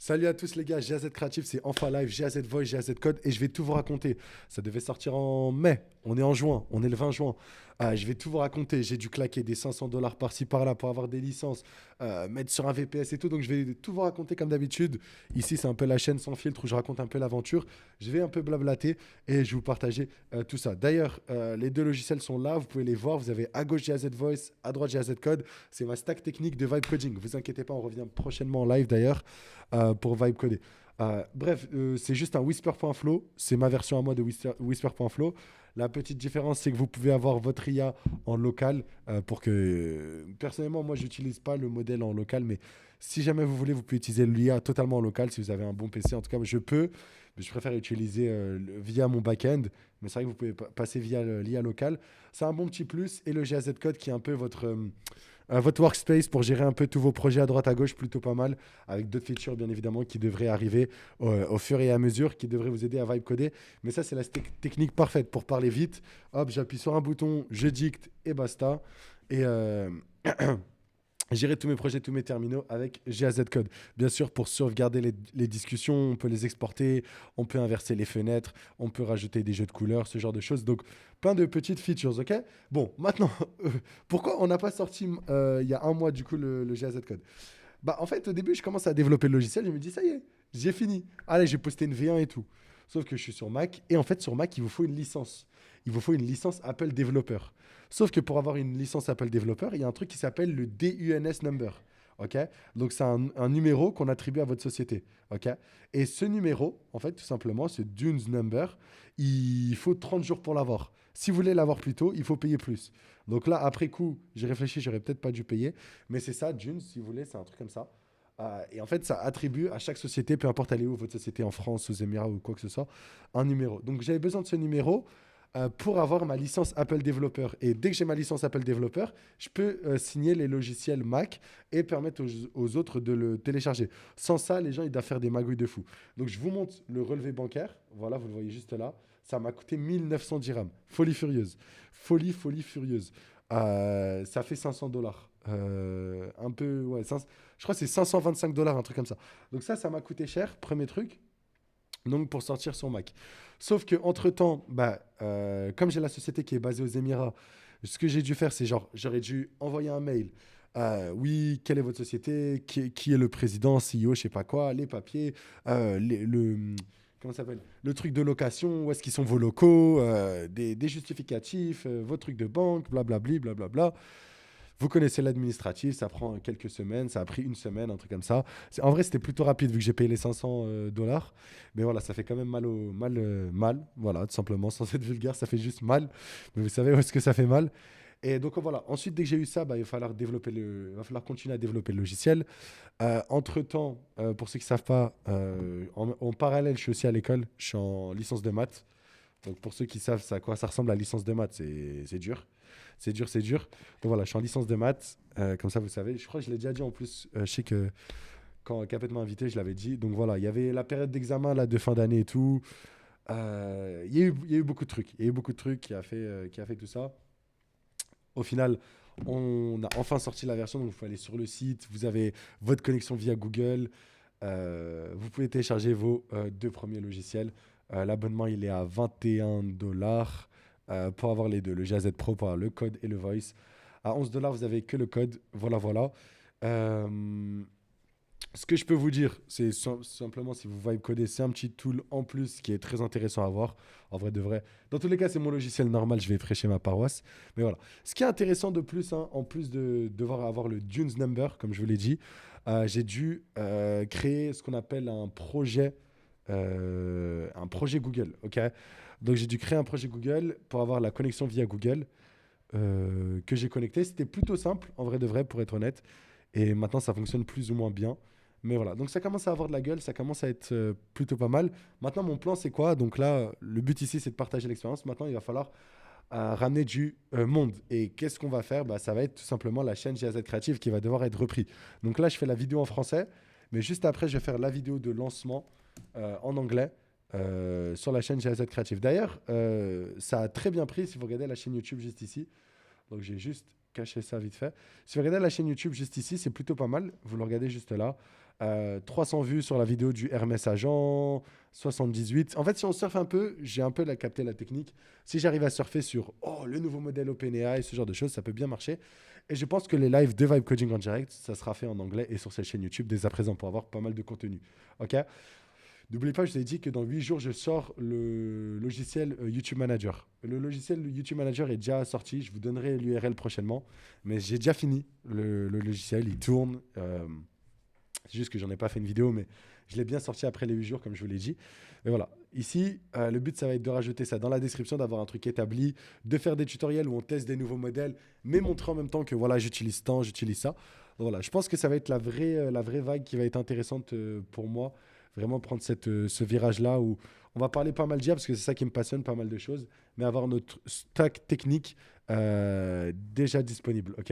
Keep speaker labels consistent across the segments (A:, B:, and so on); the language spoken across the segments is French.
A: Salut à tous les gars, GAZ Creative, c'est enfin live, GAZ Voice, GAZ Code et je vais tout vous raconter. Ça devait sortir en mai, on est en juin, on est le 20 juin. Je vais tout vous raconter, j'ai dû claquer des 500 dollars par-ci par-là pour avoir des licences, mettre sur un VPS et tout, donc je vais tout vous raconter comme d'habitude. Ici c'est un peu la chaîne sans filtre où je raconte un peu l'aventure, je vais un peu blablater et je vais vous partager tout ça. D'ailleurs, les deux logiciels sont là, vous pouvez les voir, vous avez à gauche GAZ Voice, à droite GAZ Code, c'est ma stack technique de Vibe Coding. Vous inquiétez pas, on revient prochainement en live d'ailleurs pour Vibe Coder. Bref, c'est juste un Whisper.flow. C'est ma version à moi de Whisper.flow. La petite différence, c'est que vous pouvez avoir votre IA en local pour que. Personnellement, moi, j'utilise pas le modèle en local, mais si jamais vous voulez, vous pouvez utiliser l'IA totalement en local si vous avez un bon PC. En tout cas, je peux, mais je préfère utiliser via mon back-end. Mais c'est vrai que vous pouvez passer via l'IA local. C'est un bon petit plus. Et le GAZ Code qui est un peu votre workspace pour gérer un peu tous vos projets à droite à gauche, plutôt pas mal, avec d'autres features bien évidemment qui devraient arriver au fur et à mesure, qui devraient vous aider à vibe coder. Mais ça, c'est la technique parfaite pour parler vite. Hop, j'appuie sur un bouton, je dicte et basta. Et gérer tous mes projets, tous mes terminaux avec GAZ Code. Bien sûr, pour sauvegarder les discussions, on peut les exporter, on peut inverser les fenêtres, on peut rajouter des jeux de couleurs, ce genre de choses. Donc, plein de petites features, ok. Bon, maintenant, pourquoi on n'a pas sorti il y a un mois, du coup, le GAZ Code? Bah, en fait, au début, je commence à développer le logiciel, je me dis, ça y est, j'ai fini. Allez, j'ai posté une V1 et tout. Sauf que je suis sur Mac, et en fait, sur Mac, il vous faut une licence. Il vous faut une licence Apple Developer. Sauf que pour avoir une licence Apple Developer, il y a un truc qui s'appelle le DUNS number. Ok. Donc, c'est un numéro qu'on attribue à votre société. Ok. Et ce numéro, en fait, tout simplement, ce DUNS number, il faut 30 jours pour l'avoir. Si vous voulez l'avoir plus tôt, il faut payer plus. Donc là, après coup, j'ai réfléchi, j'aurais peut-être pas dû payer. Mais c'est ça, DUNS, si vous voulez, c'est un truc comme ça. Et en fait, ça attribue à chaque société, peu importe elle est où, votre société en France, aux Émirats ou quoi que ce soit, un numéro. Donc j'avais besoin de ce numéro pour avoir ma licence Apple Developer. Et dès que j'ai ma licence Apple Developer, je peux signer les logiciels Mac et permettre aux autres de le télécharger. Sans ça, les gens, ils doivent faire des magouilles de fou. Donc je vous montre le relevé bancaire. Voilà, vous le voyez juste là. Ça m'a coûté 1900 dirhams. Folie furieuse. Folie, folie furieuse. Ça fait 500 dollars. Un peu, ouais, je crois que c'est 525 dollars, un truc comme ça. Donc ça m'a coûté cher, premier truc. Donc pour sortir sur Mac. Sauf que entre temps, comme j'ai la société qui est basée aux Émirats, ce que j'ai dû faire, c'est genre, j'aurais dû envoyer un mail. Oui, quelle est votre société? Qui est le président, CEO, je sais pas quoi, les papiers, comment ça s'appelle? Le truc de location, où est-ce qu'ils sont vos locaux, des justificatifs, vos trucs de banque, blablabli, blablabla. Vous connaissez l'administratif, ça prend quelques semaines, ça a pris une semaine, un truc comme ça. En vrai, c'était plutôt rapide vu que j'ai payé les 500 dollars. Mais voilà, ça fait quand même mal, voilà, tout simplement, sans être vulgaire, ça fait juste mal. Mais vous savez où est-ce que ça fait mal? Et donc voilà, ensuite, dès que j'ai eu ça, il va falloir il va falloir continuer à développer le logiciel. Entre-temps, pour ceux qui ne savent pas, en parallèle, je suis aussi à l'école, je suis en licence de maths. Donc pour ceux qui savent ça, à quoi ça ressemble la licence de maths, c'est dur. C'est dur, c'est dur. Donc voilà, je suis en licence de maths, comme ça vous savez. Je crois que je l'ai déjà dit en plus. Je sais que quand Capet m'a invité, je l'avais dit. Donc voilà, il y avait la période d'examen là, de fin d'année et tout. Il y a eu beaucoup de trucs. Il y a eu beaucoup de trucs qui a fait tout ça. Au final, on a enfin sorti la version. Donc vous pouvez aller sur le site. Vous avez votre connexion via Google. Vous pouvez télécharger vos deux premiers logiciels. L'abonnement, il est à 21 dollars pour avoir les deux, le GAZ Pro pour avoir le code et le voice. À 11 dollars, vous avez que le code. Voilà, voilà. Euh, Ce que je peux vous dire, c'est simplement si vous vibe coder, c'est un petit tool en plus qui est très intéressant à voir. En vrai de vrai. Dans tous les cas, c'est mon logiciel normal, je vais prêcher ma paroisse. Mais voilà. Ce qui est intéressant de plus, hein, en plus de devoir avoir le Dunes Number, comme je vous l'ai dit, j'ai dû créer ce qu'on appelle un projet Google. Ok. Donc j'ai dû créer un projet Google pour avoir la connexion via Google que j'ai connecté. C'était plutôt simple, en vrai de vrai, pour être honnête. Et maintenant, ça fonctionne plus ou moins bien. Mais voilà, donc ça commence à avoir de la gueule, ça commence à être plutôt pas mal. Maintenant, mon plan, c'est quoi? Donc là, le but ici, c'est de partager l'expérience. Maintenant, il va falloir ramener du monde. Et qu'est-ce qu'on va faire? Ça va être tout simplement la chaîne GAZ Creative qui va devoir être repris. Donc là, je fais la vidéo en français, mais juste après, je vais faire la vidéo de lancement en anglais sur la chaîne GAZ Creative. D'ailleurs, ça a très bien pris si vous regardez la chaîne YouTube juste ici. Donc j'ai juste caché ça vite fait. Si vous regardez la chaîne YouTube juste ici, c'est plutôt pas mal. Vous le regardez juste là. 300 vues sur la vidéo du Hermès Agent, 78. En fait, si on surfe un peu, j'ai un peu capté la technique. Si j'arrive à surfer sur le nouveau modèle OpenAI, ce genre de choses, ça peut bien marcher. Et je pense que les lives de Vibe Coding en direct, ça sera fait en anglais et sur cette chaîne YouTube dès à présent pour avoir pas mal de contenu. Ok. N'oubliez pas, je vous ai dit que dans 8 jours, je sors le logiciel YouTube Manager. Le logiciel YouTube Manager est déjà sorti. Je vous donnerai l'URL prochainement. Mais j'ai déjà fini le logiciel. Il tourne. C'est juste que j'en ai pas fait une vidéo, mais je l'ai bien sorti après les 8 jours, comme je vous l'ai dit. Et voilà. Ici, le but, ça va être de rajouter ça dans la description, d'avoir un truc établi, de faire des tutoriels où on teste des nouveaux modèles, mais montrer en même temps que voilà, j'utilise tant, j'utilise ça. Donc voilà, je pense que ça va être la vraie vague qui va être intéressante pour moi. Vraiment prendre ce virage-là où on va parler pas mal d'IA, parce que c'est ça qui me passionne, pas mal de choses, mais avoir notre stack technique déjà disponible. Ok.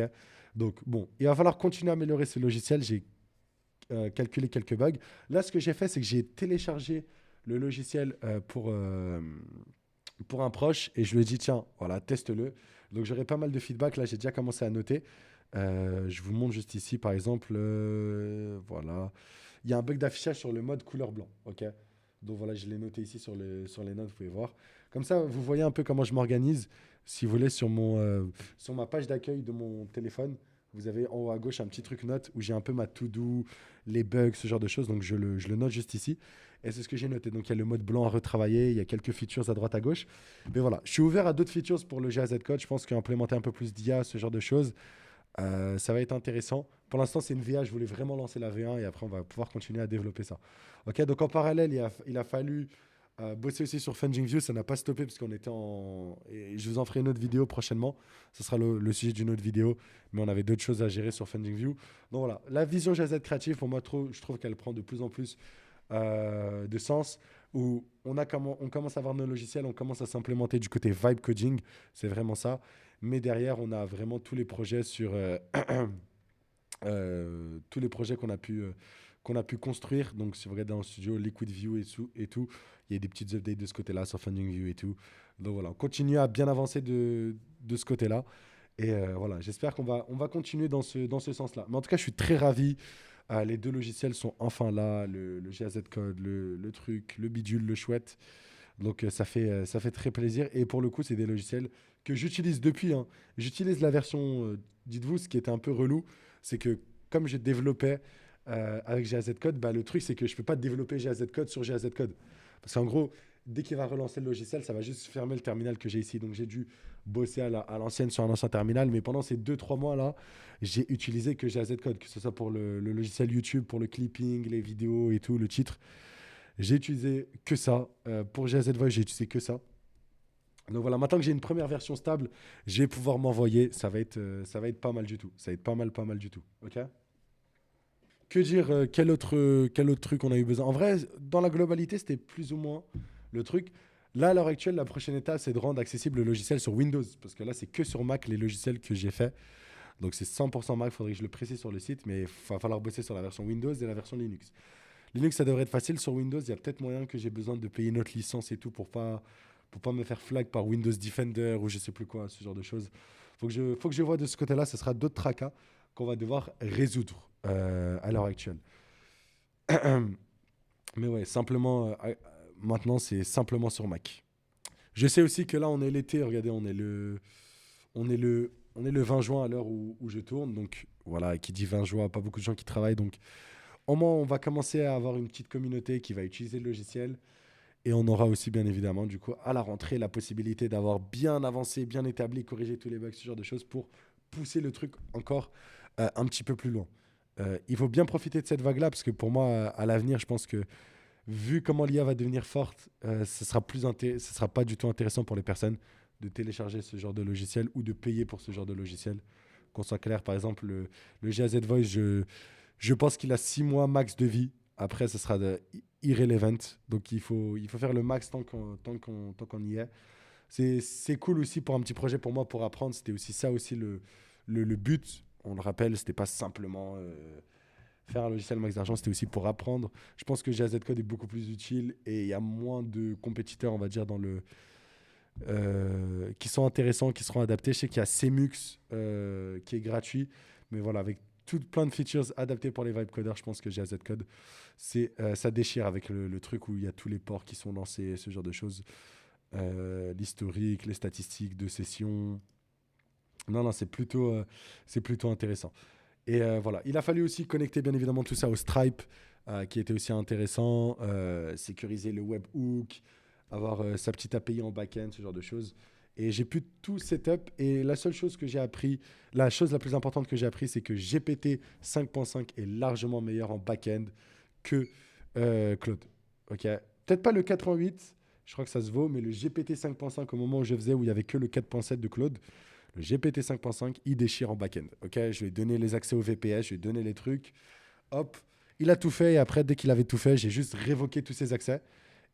A: Donc bon, il va falloir continuer à améliorer ce logiciel. J'ai calculer quelques bugs. Là, ce que j'ai fait, c'est que j'ai téléchargé le logiciel pour un proche et je lui ai dit, tiens, voilà, teste-le. Donc, j'aurai pas mal de feedback. Là, j'ai déjà commencé à noter. Je vous montre juste ici, par exemple, voilà. Il y a un bug d'affichage sur le mode couleur blanc. OK. Donc, voilà, je l'ai noté ici sur les notes, vous pouvez voir. Comme ça, vous voyez un peu comment je m'organise. Si vous voulez, sur ma page d'accueil de mon téléphone, vous avez en haut à gauche un petit truc note où j'ai un peu ma to-do, les bugs, ce genre de choses. Donc, je le note juste ici. Et c'est ce que j'ai noté. Donc, il y a le mode blanc à retravailler. Il y a quelques features à droite, à gauche. Mais voilà, je suis ouvert à d'autres features pour le GAZ Code. Je pense qu'implémenter un peu plus d'IA, ce genre de choses, ça va être intéressant. Pour l'instant, c'est une VA. Je voulais vraiment lancer la V1 et après, on va pouvoir continuer à développer ça. Ok, donc en parallèle, il a fallu bosser aussi sur FundingView. Ça n'a pas stoppé parce qu'on était en. Et je vous en ferai une autre vidéo prochainement. Ce sera le sujet d'une autre vidéo. Mais on avait d'autres choses à gérer sur FundingView. Donc voilà, la vision GAZ créative, pour moi, je trouve qu'elle prend de plus en plus de sens. Où on commence à avoir nos logiciels, on commence à s'implémenter du côté vibe coding. C'est vraiment ça. Mais derrière, on a vraiment tous les projets sur tous les projets qu'on a pu construire. Donc, si vous regardez dans le studio, Liquid View et tout, il y a des petites updates de ce côté-là sur Funding View et tout. Donc voilà, on continue à bien avancer de ce côté-là. Et voilà, j'espère on va continuer dans ce sens-là. Mais en tout cas, je suis très ravi. Les deux logiciels sont enfin là, le GAZ Code, le truc, le bidule, le chouette. Donc ça fait très plaisir. Et pour le coup, c'est des logiciels que j'utilise depuis, hein. J'utilise la version, dites-vous, ce qui était un peu relou, c'est que comme je développais avec GAZ Code, bah, le truc, c'est que je ne peux pas développer GAZ Code sur GAZ Code. Parce qu'en gros, dès qu'il va relancer le logiciel, ça va juste fermer le terminal que j'ai ici. Donc j'ai dû bosser à l'ancienne sur un ancien terminal. Mais pendant ces 2 3 mois-là, j'ai utilisé que GAZ Code, que ce soit pour le logiciel YouTube, pour le clipping, les vidéos et tout, le titre. J'ai utilisé que ça. Pour GAZ Voice, j'ai utilisé que ça. Donc voilà, maintenant que j'ai une première version stable, je vais pouvoir m'envoyer. Ça va être pas mal du tout. Ça va être pas mal du tout. Ok. Que dire quel autre truc on a eu besoin. En vrai, dans la globalité, c'était plus ou moins le truc. Là, à l'heure actuelle, la prochaine étape, c'est de rendre accessible le logiciel sur Windows. Parce que là, c'est que sur Mac les logiciels que j'ai fait. Donc c'est 100% Mac, il faudrait que je le précise sur le site. Mais il va falloir bosser sur la version Windows et la version Linux. Linux, ça devrait être facile. Sur Windows, il y a peut-être moyen que j'ai besoin de payer notre licence et tout pour pas me faire flag par Windows Defender ou je sais plus quoi, ce genre de choses. Faut que je vois de ce côté-là. Ce sera d'autres tracas qu'on va devoir résoudre à l'heure actuelle. Mais ouais, simplement, maintenant, c'est simplement sur Mac. Je sais aussi que là, on est l'été. Regardez, on est le 20 juin à l'heure où je tourne. Donc voilà, qui dit 20 juin, pas beaucoup de gens qui travaillent. Donc au moins, on va commencer à avoir une petite communauté qui va utiliser le logiciel. Et on aura aussi, bien évidemment, du coup, à la rentrée, la possibilité d'avoir bien avancé, bien établi, corrigé tous les bugs, ce genre de choses pour pousser le truc encore un petit peu plus loin. Il faut bien profiter de cette vague-là parce que pour moi, à l'avenir, je pense que vu comment l'IA va devenir forte, ce sera pas du tout intéressant pour les personnes de télécharger ce genre de logiciel ou de payer pour ce genre de logiciel. Qu'on soit clair, par exemple, le GAZ Voice, je pense qu'il a 6 mois max de vie. Après, ce sera irrelevant. Donc, il faut faire le max tant qu'on y est. C'est cool aussi pour un petit projet pour moi, pour apprendre. C'était aussi ça aussi le but. On le rappelle, c'était pas simplement faire un logiciel max d'argent, c'était aussi pour apprendre. Je pense que GAZ Code est beaucoup plus utile et il y a moins de compétiteurs, on va dire, qui sont intéressants, qui seront adaptés. Je sais qu'il y a Cmux qui est gratuit, mais voilà, avec plein de features adaptés pour les vibe coders. Je pense que GAZ Code, ça déchire avec le truc où il y a tous les ports qui sont lancés, ce genre de choses. L'historique, les statistiques de session. Non, non, c'est plutôt intéressant. Et voilà, il a fallu aussi connecter bien évidemment tout ça au Stripe, qui était aussi intéressant, sécuriser le webhook, avoir sa petite API en back-end, ce genre de choses. Et j'ai pu tout setup. Et la seule chose que j'ai appris, la chose la plus importante que j'ai appris, c'est que GPT 5.5 est largement meilleur en back-end que Claude. Ok, peut-être pas le 88, je crois que ça se vaut, mais le GPT 5.5 au moment où je faisais, où il y avait que le 4.7 de Claude, le GPT 5.5, il déchire en back-end. Ok, je lui ai donné les accès au VPS, je lui ai donné les trucs. Hop, il a tout fait. Et après, dès qu'il avait tout fait, j'ai juste révoqué tous ses accès.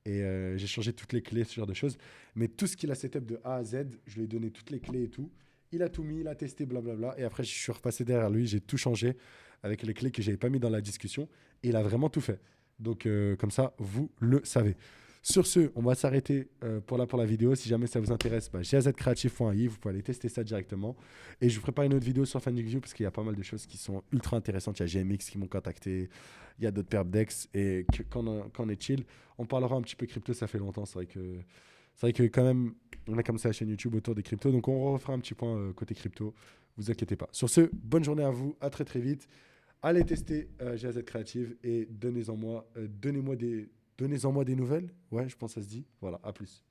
A: Et j'ai changé toutes les clés, ce genre de choses. Mais tout ce qu'il a setup de A à Z, je lui ai donné toutes les clés et tout. Il a tout mis, il a testé, blablabla. Et après, je suis repassé derrière lui, j'ai tout changé avec les clés que je n'avais pas mis dans la discussion. Et il a vraiment tout fait. Donc, comme ça, vous le savez. Sur ce, on va s'arrêter pour la vidéo. Si jamais ça vous intéresse, gazcreative.ai, vous pouvez aller tester ça directement. Et je vous prépare une autre vidéo sur FanDuel parce qu'il y a pas mal de choses qui sont ultra intéressantes. Il y a GMX qui m'ont contacté, il y a d'autres perpdex. Et quand on est chill, on parlera un petit peu crypto, ça fait longtemps. C'est vrai que quand même, on a comme ça la chaîne YouTube autour des cryptos. Donc on refera un petit point côté crypto. Vous inquiétez pas. Sur ce, bonne journée à vous. À très très vite. Allez tester GAZ Creative et donnez-en moi des nouvelles. Ouais, je pense que ça se dit. Voilà, à plus.